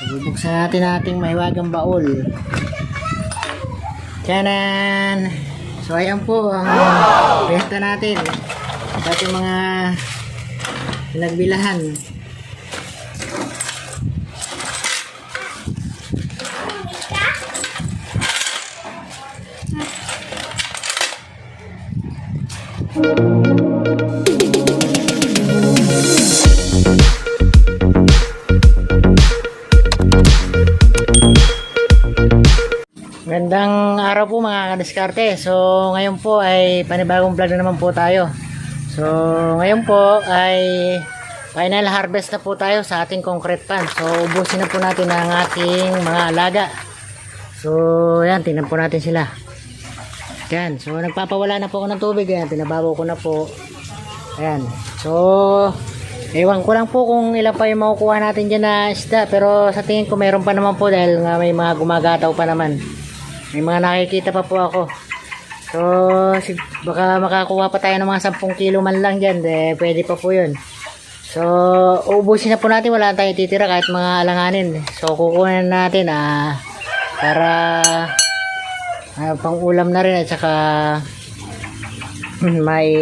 Bubuksan natin ating mahiwagang baul. Tiyanan! So ayan po ang benta natin. At yung mga pinagbilahan. Magandang araw po mga kadiskarte. So ngayon po ay panibagong vlog na naman po tayo. So ngayon po ay final harvest na po tayo sa ating concrete pan. So ubusin na po natin ang ating mga alaga. So yan, tingnan po natin sila. Yan, so nagpapawala na po ako ng tubig. Yan, pinababaw ko na po. Ayan, so ewan ko lang po kung ilan pa yung makukuha natin dyan na isda. Pero sa tingin ko mayroon pa naman po dahil nga may mga gumagataw pa naman. May mga nakikita pa po ako. So baka makakuha pa tayo ng mga 10 kilo man lang dyan. Pwede pa po yun. So uubusin na po natin. Wala tayong titira kahit mga alanganin. So kukunin natin para pang ulam na rin. At saka may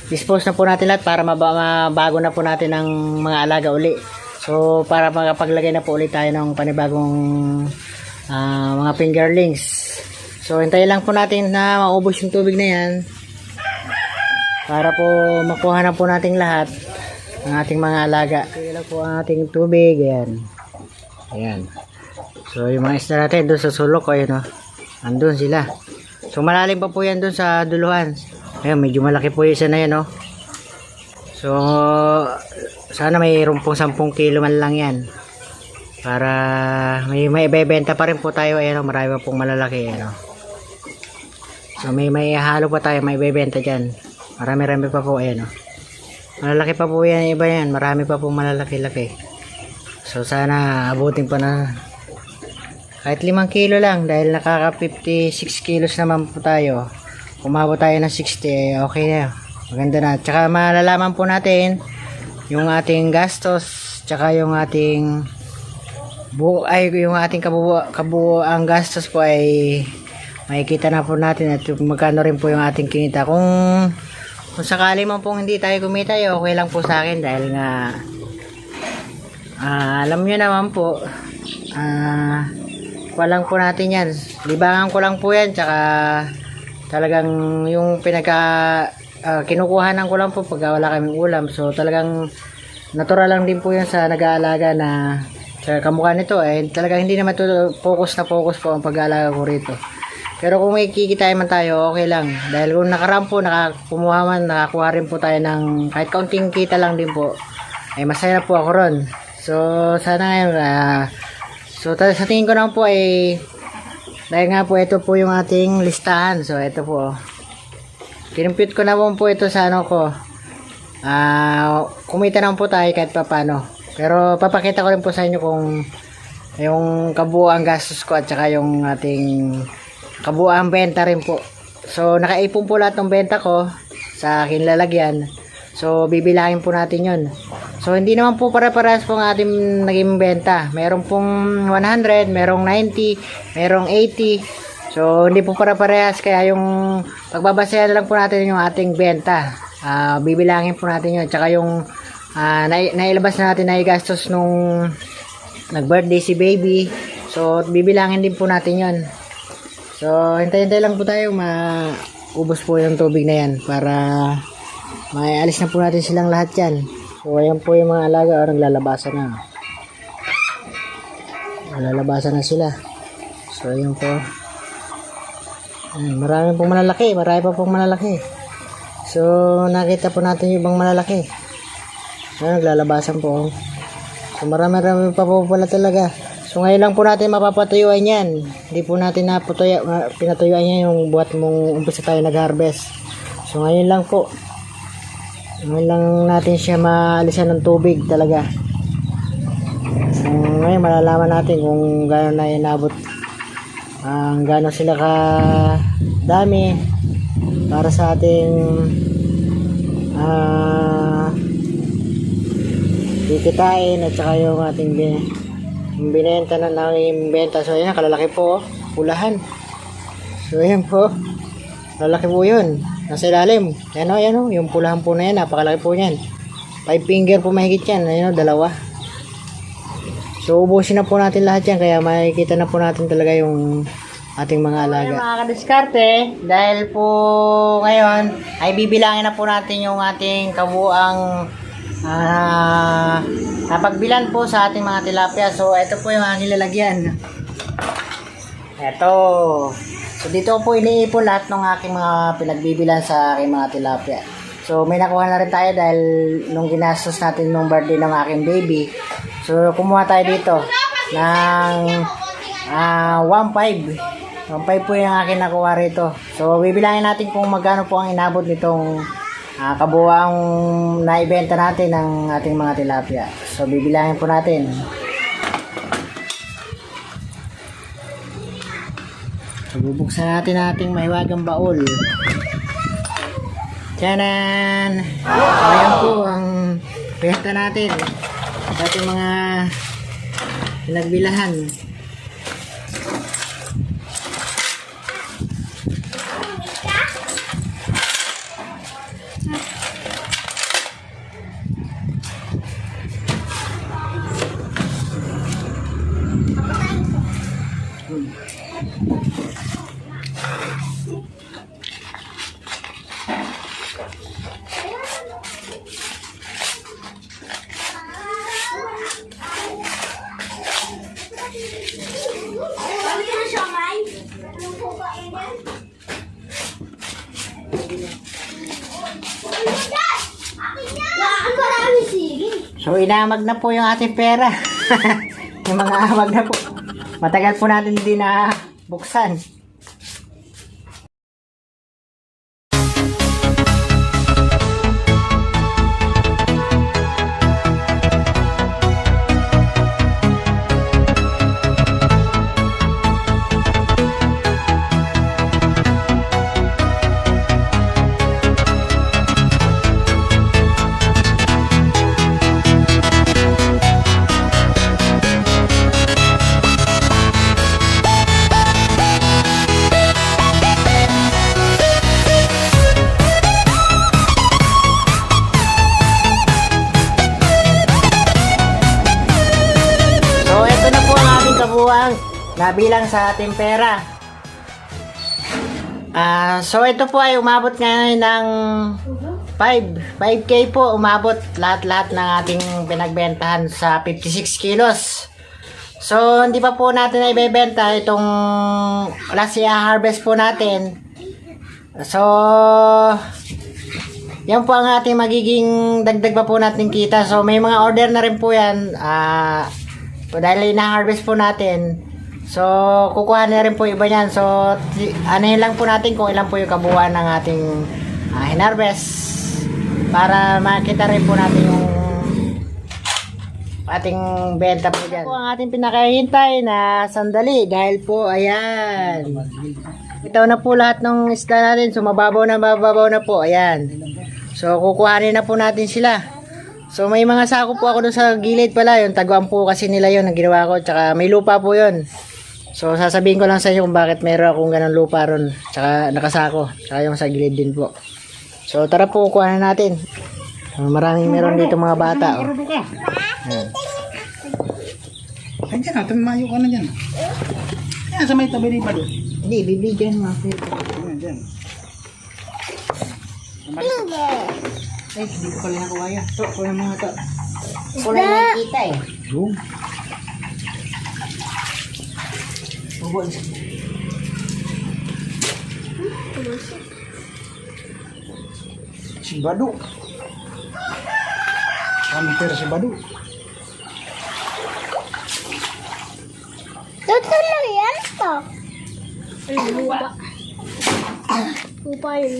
dispose na po natin lahat para mabago na po natin ang mga alaga uli. So para makapaglagay na po ulit tayo ng panibagong mga fingerlings. So hintayin lang po natin na maubos yung tubig na yan para po makuha na po natin lahat ng ating mga alaga. Hintayin lang po ang ating tubig. Ayan. Ayan. So yung mga isda natin doon sa sulok, ayun, andun sila. So malalim pa po yan doon sa duluhan. Ayan, medyo malaki po yung isa na yan, So sana mayroon pong 10 kilo man lang yan para may ibebenta pa rin po tayo. Ayan, marami pa pong malalaki. So may halo pa tayo, may ibebenta dyan. Marami pa po. Ayan, malalaki pa po yan, iba yan. Marami pa pong malalaki-laki. So sana abutin pa na kahit 5 kilo lang dahil nakaka 56 kilos naman po tayo. Umabot tayo ng 60, okay na. Maganda na. Tsaka malalaman po natin yung ating gastos, tsaka yung ating yung ating kabuuang gastos po ay makikita na po natin at magkano rin po yung ating kinita. Kung sakali man pong hindi tayo kumita, okay lang po sa akin dahil nga alam nyo naman po, walang po natin yan. Libangan ko lang po yan, tsaka talagang yung kinukuhanan ko lang po pag wala kaming ulam. So talagang natural lang din po yan sa nag-aalaga na sa kamukha nito. Talagang hindi naman to focus po ang pag-aalaga ko rito. Pero kung may kikita man tayo, okay lang. Dahil kung nakaraan po, nakakuha rin po tayo ng kahit kaunting kita lang din po. Ay masaya na po ako ron. So sana ngayon, so sa tingin ko naman po ay dahil nga po ito po yung ating listahan. So ito po, kinumpute ko na po ito sa ko. Kumita naman po tayo kahit papano. Pero papakita ko rin po sa inyo kung yung kabuuang gastos ko at saka yung ating kabuuang benta rin po. So nakaipon po lahat ng benta ko sa aking lalagyan. So bibilangin po natin yun. So hindi naman po pare-parehas po ang ating naging benta. Meron pong 100, merong 90, merong 80. So hindi po pare-parehas, kaya yung pagbabasehan lang po natin yung ating benta. Bibilangin po natin yun. Tsaka yung nailabas na natin na igastos nung nag-birthday si baby. So bibilangin din po natin yun. So hintay-hintay lang po tayo maubos po yung tubig na yan para maialis na po natin silang lahat yan. So ayan po yung mga alaga, naglalabasan na. Naglalabasan na sila. So ayan po. Marami pong malalaki, marami pa pong malalaki. So nakita po natin yung ibang malalaki. Naglalabasan po. So marami pa po pala talaga. So ngayon lang po natin mapapatuyuan yan. Hindi po natin pinatuyuan yan yung buhat mong umpisa tayo nag-harvest. So ngayon lang po. Ngayon lang natin siya maalisan ng tubig talaga. So ngayon malalaman natin kung gano'n na inabot, gano'n sila ka dami para sa ating kikitain at saka yung ating Binenta na namin benta. So ayan, kalalaki po. Pulahan. So ayan po. Lalaki po yun. Nasa ilalim. Ayan o. Yung pulahan po na yan. Napakalaki po yan. 5 finger po mahigit yan. Ayan o, dalawa. So ubusin na po natin lahat yan. Kaya makikita na po natin talaga yung ating mga alaga. Ayan, mga kadiskarte. Dahil po ngayon ay bibilangin na po natin yung ating kabuang napagbilan po sa ating mga tilapia. So ito po yung aking lalagyan. Ito. So dito po iniipon lahat ng aking mga pinagbibilan sa aking mga tilapia. So may nakuha na rin tayo dahil nung ginastos natin nung birthday ng aking baby. So kumuha tayo dito ng 1.5. 1.5 po yung aking nakuha rito. So bibilangin natin kung magkano po ang inabot nitong kabuang naibenta natin ng ating mga tilapia. So bibilangin po natin. So bubuksan natin ating mahiwagang baul. Tiyanan! So ayan po ang benta natin sa ating mga pinagbilahan. So inamag na po yung ating pera. Yung mga amag na po. Matagal po natin hindi na buksan. Nabilang sa ating pera. So ito po ay umabot ngayon ng 5K po umabot lahat ng ating pinagbentahan sa 56 kilos. So hindi pa po natin na ibebenta itong last year harvest po natin. So yan po ang ating magiging dagdag pa po natin kita. So may mga order na rin po yan. Dahil na-harvest po natin. So, kukuha na rin po iba niyan. So, anuhin lang po natin kung ilan po yung kabuuan ng ating hinarvest para makita rin po natin yung ating benta po dyan. Ito po ang ating pinakahintay na sandali dahil po, ayan. Ito na po lahat ng isda natin. So, mababaw na po. Ayan. So, kukuhanin na po natin sila. So, may mga sako po ako dun sa gilid pala. Yung taguan po kasi nila yun ang ginawa ko. Tsaka may lupa po yun. So, sasabihin ko lang sa inyo kung bakit meron akong ganang lupa ron. Tsaka nakasako. Tsaka yung sa gilid din po. So, tara po, kuha na natin. Maraming meron dito mga bata. Oh. Ay, dyan, tumayo ka na dyan. Yan, sa may tabi ni Bado. Hindi, bibigyan mo. Yan, dyan. Ay, hindi ko pala nakuha yan. Ito, kuha mga ito. Kulay na kita eh. Yung. Ubuan siya. Si Bado. Kami pera si Bado. Totoo lang yan to. Ay, lupa. Lupa yun.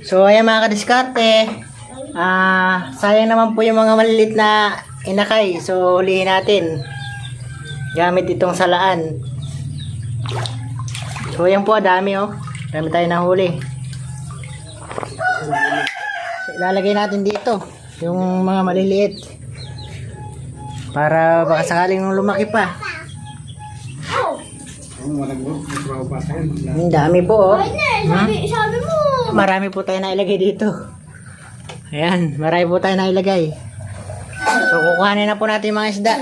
So, ayan mga kadiskarte. Sayang naman po yung mga malilit na inakay. So, hulihin natin. Gamit itong salaan. So, ayan po, dami oh. Dami tayo nahuli. So, ilalagay natin dito. yung mga maliliit. Para baka sakaling lumaki pa. Ang dami po, oh. Sabi mo. Marami po tayo nailagay dito. Ayan, marami po tayo nailagay. So, kukuhanin na po natin yung mga isda.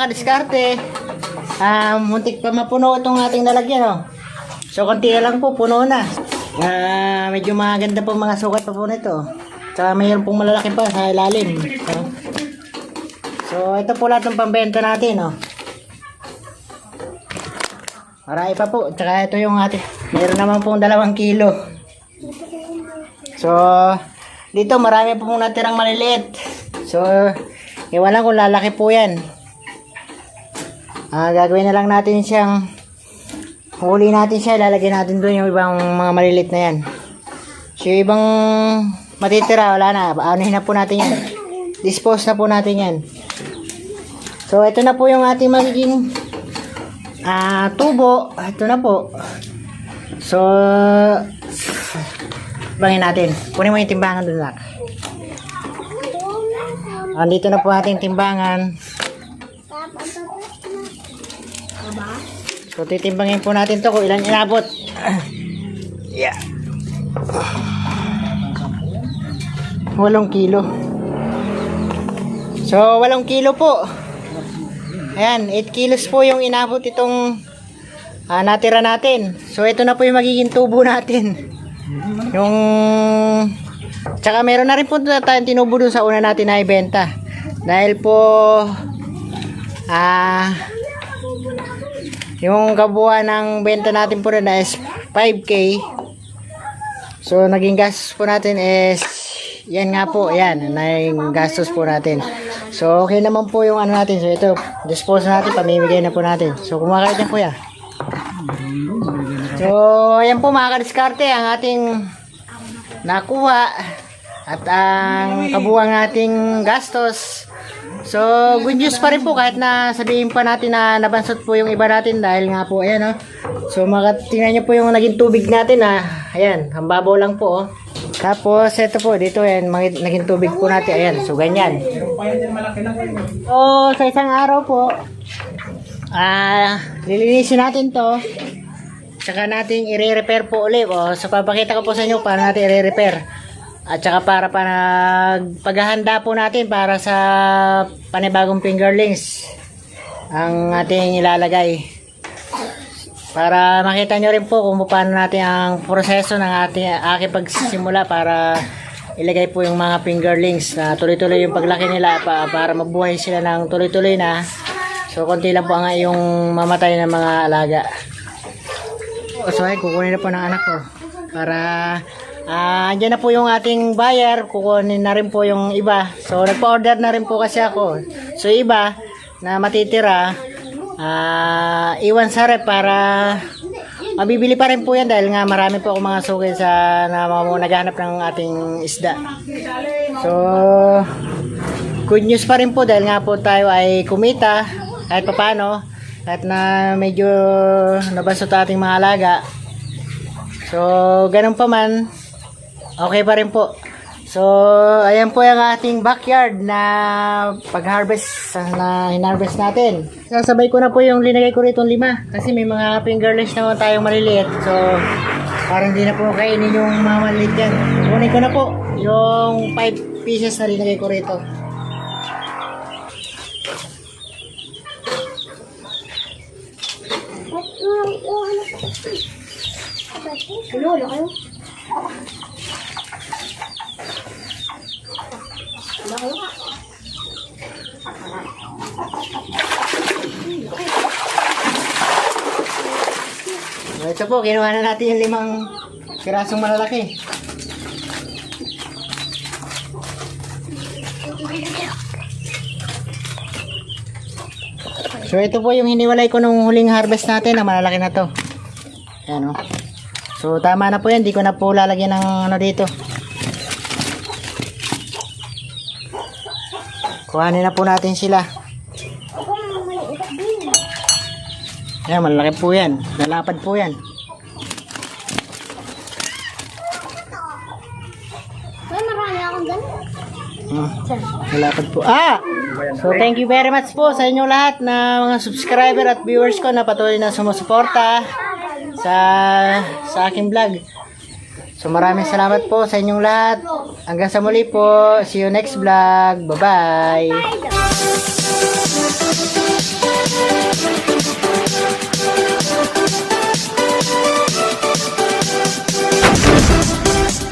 Diskarte. Muntik pa mapuno itong ating lalagyan, oh. So, konti na lang po, puno na. Medyo maganda po mga sukat pa po nito. Tsaka mayroon pong malalaki pa sa ilalim. So, ito po lahat ng pambenta natin, oh. Marami pa po. Tsaka ito yung ating, mayroon naman pong 2 kilo. So, dito marami po mong natirang maliliit. So, iwan lang kung lalaki po yan. Gagawin na lang natin siyang huli natin siya, lalagyan natin doon yung ibang mga malilit na yan. So yung ibang matitira, wala na, anuhin na po natin yan, dispose na po natin yan. So ito na po yung ating magiging tubo. Ito na po. So bangin natin, kunin mo yung timbangan doon lang. Andito na po ating timbangan. So, titimbangin po natin to kung ilan inabot. Yeah. 8 kilo. So, 8 kilo po. Ayan, 8 kilos po yung inabot itong natira natin. So, ito na po yung magiging tubo natin. Yung tsaka meron na rin po tayong tinubo dun sa una natin na ibenta. Dahil po yung kabuuan ng benta natin po na is 5K. So naging gastos po natin is yan nga po, yan naging gastos po natin. So okay naman po yung ano natin. So ito, dispose natin, pamimigay na po natin. So kumakait na po yan. So ayan po mga kadiskarte ang ating nakuha at ang kabuuan nating gastos. So, good news pa rin po kahit na sabihin pa natin na nabansot po yung iba natin dahil nga po, ayan, oh. So, tingnan nyo po yung naging tubig natin, ayan, ang babaw lang po, oh. Tapos, ito po, dito, ayan, naging tubig po natin, ayan, so, ganyan. So, sa isang araw po, lilinisin natin to. tsaka natin i-repair po ulit. O, so papakita ko po sa inyo para natin i-repair. At tsaka para paghahanda po natin para sa panibagong fingerlings ang ating ilalagay. Para makita nyo rin po kung paano natin ang proseso ng aking pagsisimula para ilagay po yung mga fingerlings na tuloy-tuloy yung paglaki nila para mabuhay sila ng tuloy-tuloy na. So, konti lang po ang yung mamatay ng mga alaga. So, ay, kukunin na po ng anak ko. Para, andyan na po yung ating buyer. Kukunin na rin po yung iba. So, nagpa-order na rin po kasi ako. So, iba na matitira, iwan sa rep para mabibili pa rin po yan dahil nga marami po ako mga suki sa naghahanap ng ating isda. So, good news pa rin po dahil nga po tayo ay kumita kahit papano, kahit na medyo nabasot ating mga alaga. So, ganun pa man, okay pa rin po. So, ayan po yung ating backyard na pag-harvest na hinarvest natin. Sasabay ko na po yung linagay ko rito 5 kasi may mga fingerlings naman tayong maliliit. So, parang hindi na po kainin yung mga maliliit yan. Kunin ko na po yung 5 pieces na linagay ko rito. Lolo kayo. Ito po, kinuha na natin yung 5 pirasong malalaki. So ito po yung hiniwalay ko nung huling harvest natin na malalaki na to. Ayan o. So tama na po yan, di ko na po lalagyan ng ano dito. Kuhanin na po natin sila. Ayan, malalaki po yan. Lalapad po yan. May marami akong ganun. Lalapad po. So thank you very much po sa inyong lahat na mga subscriber at viewers ko na patuloy na sumusuporta sa aking vlog. So maraming salamat po sa inyong lahat. Hanggang sa muli po. See you next vlog. Bye-bye.